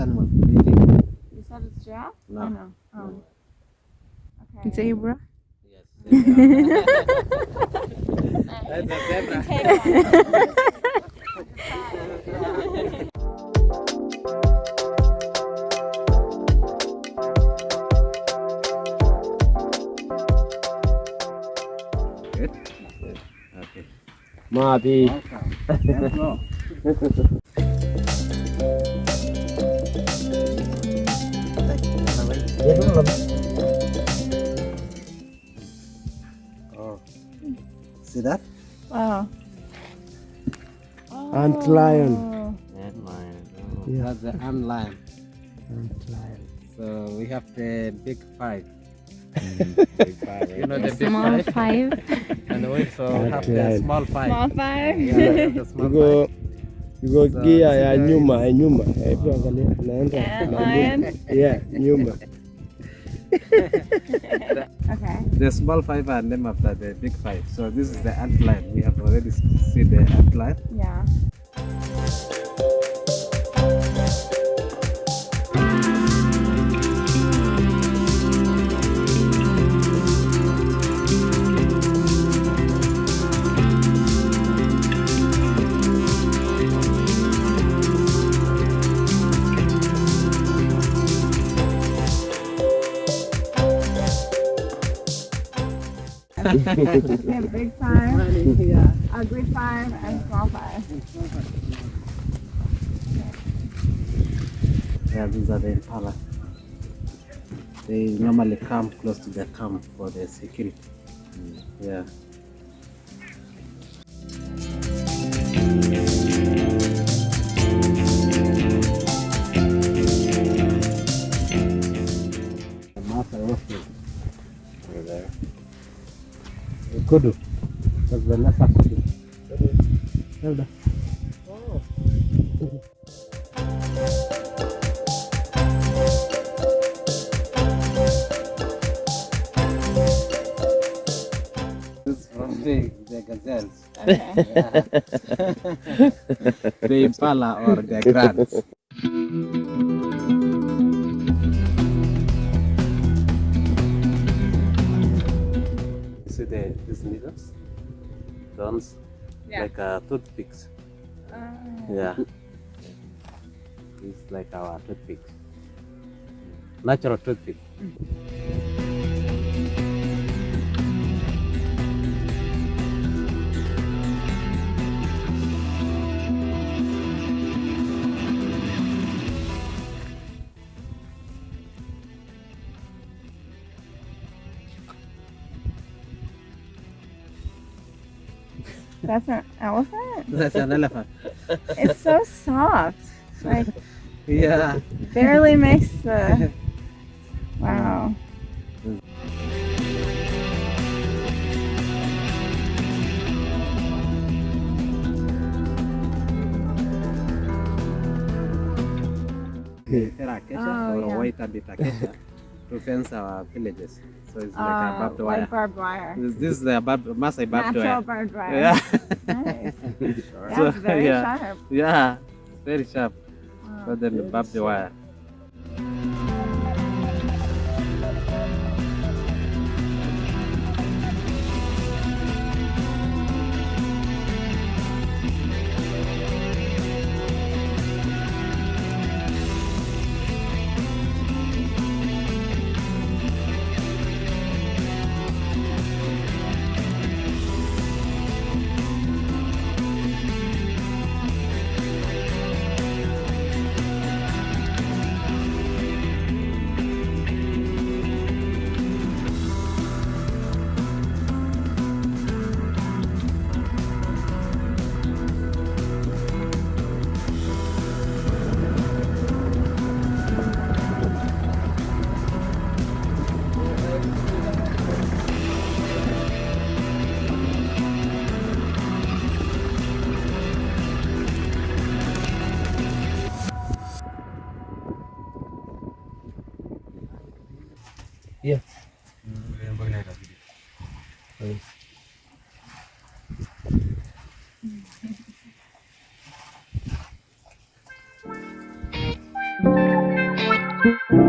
animal? Really? You said it's giraffe? No. Oh, no. Oh. No. Okay. Zebra. Yes. Zebra. That's a zebra. Good. Good. Okay. Mati. Let's go. Oh. See that? Wow. Ant lion. Ant lion. Oh, Yeah. that's the ant lion. Ant lion. So we have the big five. Big five, right? You know the big Small five? 5. And we also Ant have the lion. small five. Small 5? Yeah, we have the small Iko iko So, gia this ya is nyuma ya nyuma. Hebu angalia naenda. Ant na lion? nyuma. Yeah, nyuma. Okay. The small five are named after the big five. So this is the ant lion. We have already seen the ant lion. Yeah. We have big 5, ugly 5, and small 5. Yeah, these are the impala. They normally come close to the camp for the security. Yeah. The Maasai worship. Over there. The kudu. That's the lesser kudu. Elder. This is from the gazelles. Okay. The impala or the grants. See these needles? Thorns? Yeah. Like toothpicks. Yeah. It's like our toothpicks. Natural toothpick. That's an elephant? That's an elephant. It's so soft. Like, Yeah. barely makes the... Wow. Acacia Oh, or yeah. white habit acacia to fence our villages. So it's like a barbed wire. Like barbed wire. This is the Maasai barbed Natural wire. barbed wire. Yeah. Nice. So, That's very yeah. sharp. Yeah. Very sharp. Wow. But then the barbed wire. Yeah. Bye.